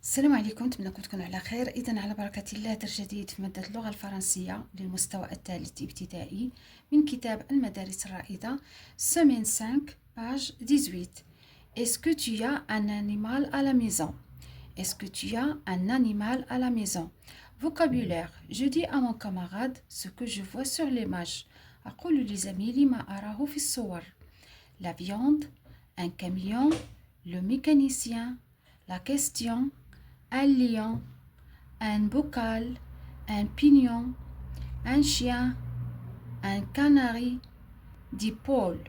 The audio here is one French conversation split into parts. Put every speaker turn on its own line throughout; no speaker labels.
السلام عليكم، نتمنى تكونوا على خير. إذن على بركة الله درس جديد في مادة اللغة الفرنسية للمستوى الثالث ابتدائي من كتاب المدارس الرائدة semaine 5 page 18. Est-ce que tu as un animal à la maison? Est-ce que tu as un animal à la maison? Vocabulaire. Je dis à mon camarade ce que je vois sur l'image. أقول لزميلي ما أراه في الصور. La viande, un camion, le mécanicien, la question, un lion, un bocal, un pignon, un chien, un canari, des poules.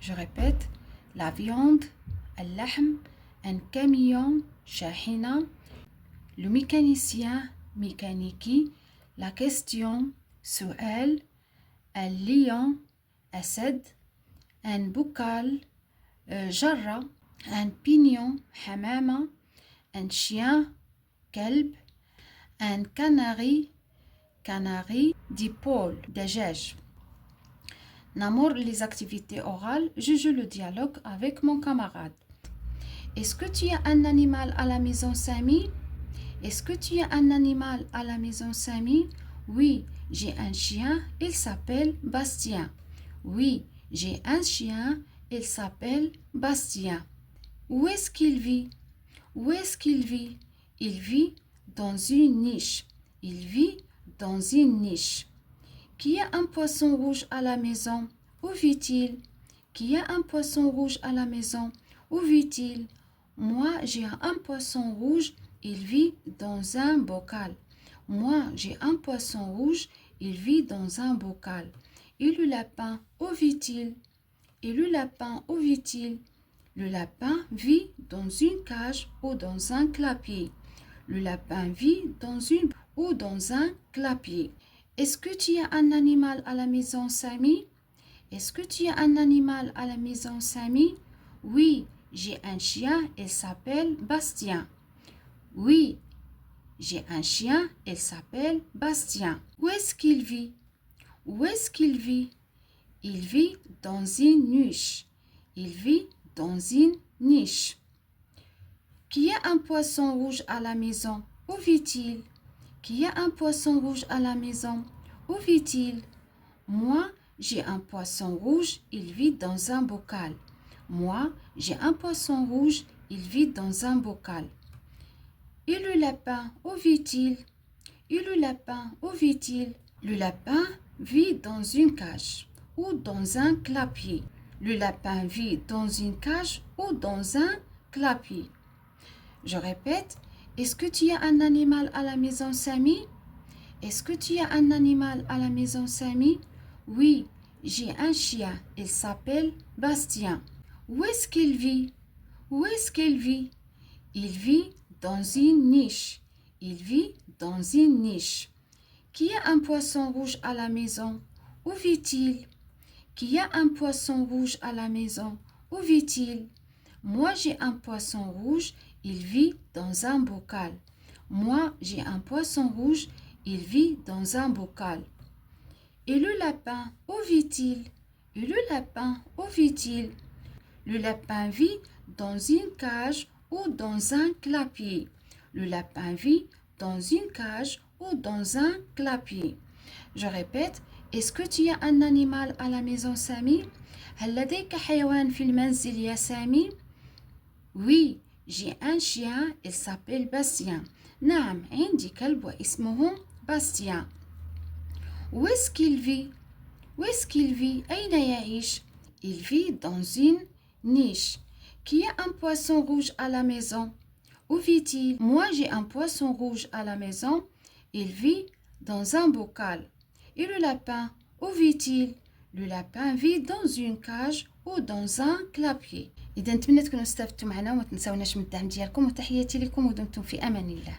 Je répète, la viande, اللحم, un camion, شاحنة, le mécanicien, mécanique, la question, سؤال, un lion, أسد, un bocal, جرة, un pignon, حمامة, un chien, كلب, un canari, des poules, دجاج. N'amour les activités orales, je joue le dialogue avec mon camarade. Est-ce que tu as un animal à la maison, Samy? Est-ce que tu as un animal à la maison, Samy? Oui, j'ai un chien, il s'appelle Bastien. Oui, j'ai un chien, il s'appelle Bastien. Où est-ce qu'il vit? Où est-ce qu'il vit? Il vit dans une niche. Il vit dans une niche. Qui a un poisson rouge à la maison? Où vit-il? Qui a un poisson rouge à la maison? Où vit-il? Moi, j'ai un poisson rouge, il vit dans un bocal. Moi, j'ai un poisson rouge, il vit dans un bocal. Et le lapin, où vit-il? Et le lapin, où vit-il? Le lapin vit dans une cage ou dans un clapier. Le lapin vit dans une ou dans un clapier. Est-ce que tu as un animal à la maison, Samy? Est-ce que tu as un animal à la maison, Samy? Oui, j'ai un chien, il s'appelle Bastien. Oui, j'ai un chien, il s'appelle Bastien. Où est-ce qu'il vit? Où est-ce qu'il vit? Il vit dans une niche. Il vit dans une niche. Qui a un poisson rouge à la maison? Où vit-il? Qui a un poisson rouge à la maison? Où vit-il? Moi, j'ai un poisson rouge, il vit dans un bocal. Moi, j'ai un poisson rouge, il vit dans un bocal. Et le lapin, où vit-il? Et le lapin, où vit-il? Le lapin vit dans une cage ou dans un clapier. Le lapin vit dans une cage ou dans un clapier. Je répète, est-ce que tu as un animal à la maison, Samy? Est-ce que tu as un animal à la maison, Samy? Oui, j'ai un chien, il s'appelle Bastien. Où est-ce qu'il vit? Où est-ce qu'il vit? Il vit dans une niche. Il vit dans une niche. Qui a un poisson rouge à la maison? Où vit-il? Qui a un poisson rouge à la maison? Où vit-il? Moi, j'ai un poisson rouge, il vit dans un bocal. Moi, j'ai un poisson rouge, il vit dans un bocal. Et le lapin, où vit-il? Et le lapin, où vit-il? Le lapin vit dans une cage ou dans un clapier. Le lapin vit dans une cage ou dans un clapier. Je répète, est-ce que tu as un animal à la maison, Samy? هل لديك حيوان في المنزل يا سامي؟ Oui, j'ai un chien, il s'appelle Bastien. نعم، عندي كلب واسمه باستيان. Où est-ce qu'il vit? Où est-ce qu'il vit? أين يعيش? Il vit dans une niche. Qui a un poisson rouge à la maison? Où vit-il? Moi, j'ai un poisson rouge à la maison. Il vit dans un bocal. Et le lapin, où vit-il? Le lapin vit dans une cage ou dans un clapier. إذا نتمنى تكونوا استفدتوا معنا وما تنساوناش من الدعم ديالكم، وتحياتي لكم ودمتم في أمان الله.